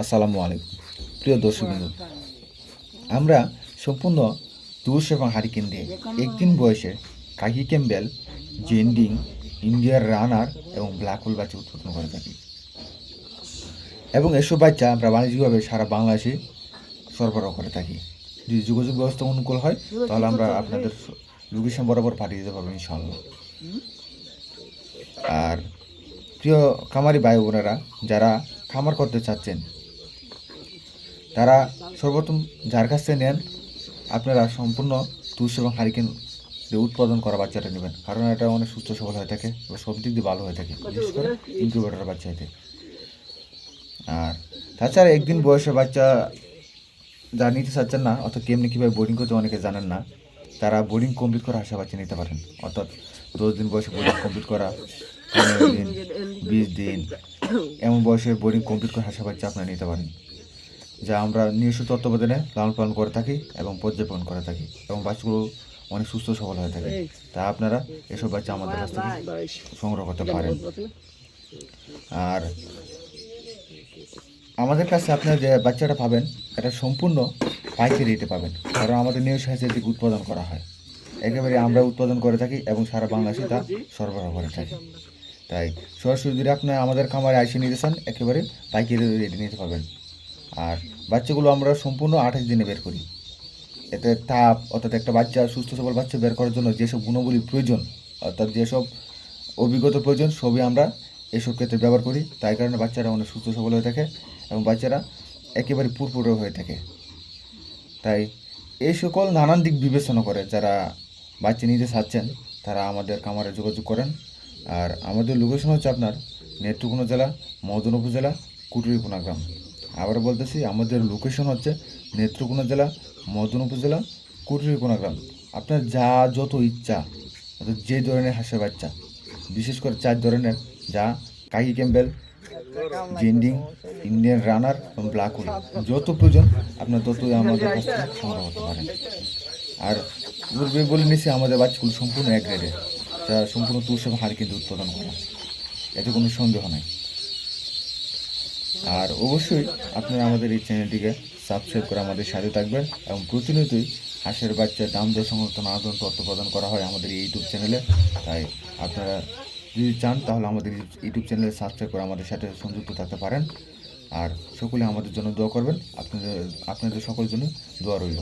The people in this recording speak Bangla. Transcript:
আসসালামু আলাইকুম প্রিয় দর্শকবৃন্দ, আমরা সম্পূর্ণ তুষ এবং হারিকেন দিয়ে একদিন বয়সে কাকি ক্যাম্বেল, জেন্ডিং, ইন্ডিয়ার রানার এবং ব্ল্যাক হোল বাচ্চা উৎপাদন করে থাকি এবং এসব বাচ্চা আমরা বাণিজ্যিকভাবে সারা বাংলাদেশে সরবরাহ করে থাকি। যদি যোগাযোগ ব্যবস্থা অনুকূল হয় তাহলে আমরা আপনাদের লোকেশন বরাবর পাঠিয়ে দিতে পারবো ইনশাআল্লাহ। আর প্রিয় খামারি ভাই বোনেরা, যারা খামার করতে চাচ্ছেন তারা সর্বপ্রথম যার কাছ থেকে নেন আপনারা সম্পূর্ণ তুষ এবং হারিকেন উৎপাদন করা বাচ্চাটা নেবেন, কারণ এটা অনেক সুস্থ সবল হয়ে থাকে এবং সব দিক দিয়ে ভালো হয়ে থাকে, বিশেষ করে ইনকিউবেটর বাচ্চা হতে। আর তাছাড়া একদিন বয়সে বাচ্চা যা নিতে চাচ্ছেন না, অর্থাৎ কেমনি কীভাবে বোর্ডিং করতে অনেকে জানেন না, তারা বোর্ডিং কমপ্লিট করা হাসা বাচ্চা নিতে পারেন। অর্থাৎ 10 দিন বয়সে বোর্ডিং কমপ্লিট করা, 15 দিন, 20 দিন এমন বয়সে বোর্ডিং কমপ্লিট করা হাসা বাচ্চা আপনারা নিতে পারেন, যা আমরা নিজস্ব তত্ত্বাবধানে লালন পালন করে থাকি এবং পর্যবেক্ষণ করে থাকি এবং বাচ্চাগুলো অনেক সুস্থ সবল হয়ে থাকে। তা আপনারা এসব বাচ্চা আমাদের কাছ থেকে সংগ্রহ করতে পারেন। আর আমাদের কাছে আপনারা যে বাচ্চাটা পাবেন এটা সম্পূর্ণ পাইকারি রেটে পাবেন, কারণ আমাদের নিজস্ব হাঁসের দিকে উৎপাদন করা হয়, একেবারে আমরা উৎপাদন করে থাকি এবং সারা বাংলাদেশে তা সরবরাহ করে থাকি। তাই সরাসরি যদি আপনি আমাদের খামারে এসে নিতে চান একেবারে পাইকারি রেটে নিতে পারবেন। আর বাচ্চাগুলো আমরা সম্পূর্ণ 28 দিনে বের করি। এতে তাপ, অর্থাৎ একটা বাচ্চা সুস্থ সবল বাচ্চা বের করার জন্য যেসব গুণাবলী প্রয়োজন, অর্থাৎ যেসব অভিজ্ঞতা প্রয়োজন, সবই আমরা এসব ক্ষেত্রে ব্যবহার করি। তাই কারণে বাচ্চারা অনেক সুস্থ সবল হয়ে থাকে এবং বাচ্চারা একেবারে পুরপুরো হয়ে থাকে। তাই এই সকল নানান দিক বিবেচনা করে যারা বাচ্চা নিতে চাচ্ছেন তারা আমাদের খামারে যোগাযোগ করেন। আর আমাদের লোকেশন হচ্ছে আপনার নেত্রকোনা জেলা, মদন উপজেলা, কুটুরিকোনা গ্রাম। আবার বলতেছি, আমাদের লোকেশন হচ্ছে নেত্রকোনা জেলা, মদন উপজেলা, কুটুরিকোনা গ্রাম। আপনার যা যত ইচ্ছা, অর্থাৎ যে ধরনের হাঁসের বাচ্চা, বিশেষ করে 4 ধরনের, যা কাকি ক্যাম্বেল, জেন্ডিং, ইন্ডিয়ান রানার এবং ব্ল্যাক হোল, যত প্রয়োজন আপনার ততই আমাদের কাছ থেকে সংগ্রহ করতে পারেন। আর পূর্বে বলে নিয়েছি আমাদের বাচ্চাগুলো সম্পূর্ণ এক গ্রেডে, যা সম্পূর্ণ তুষ এবং হাড় কিন্তু উৎপাদন করা, এতে কোনো সন্দেহ নেই। আর অবশ্যই আপনারা আমাদের এই চ্যানেলটিকে সাবস্ক্রাইব করে আমাদের সাথে থাকবেন এবং প্রতিনিয়তই হাঁসের বাচ্চার দাম দর সংক্রান্ত নানা ধরনের তথ্য প্রদান করা হয় আমাদের এই ইউটিউব চ্যানেলে। তাই আপনারা যদি চান তাহলে আমাদের ইউটিউব চ্যানেলে সাবস্ক্রাইব করে আমাদের সাথে সংযুক্ত থাকতে পারেন। আর সকলে আমাদের জন্য দোয়া করবেন, আপনাদের সকলের জন্য দোয়া রইল।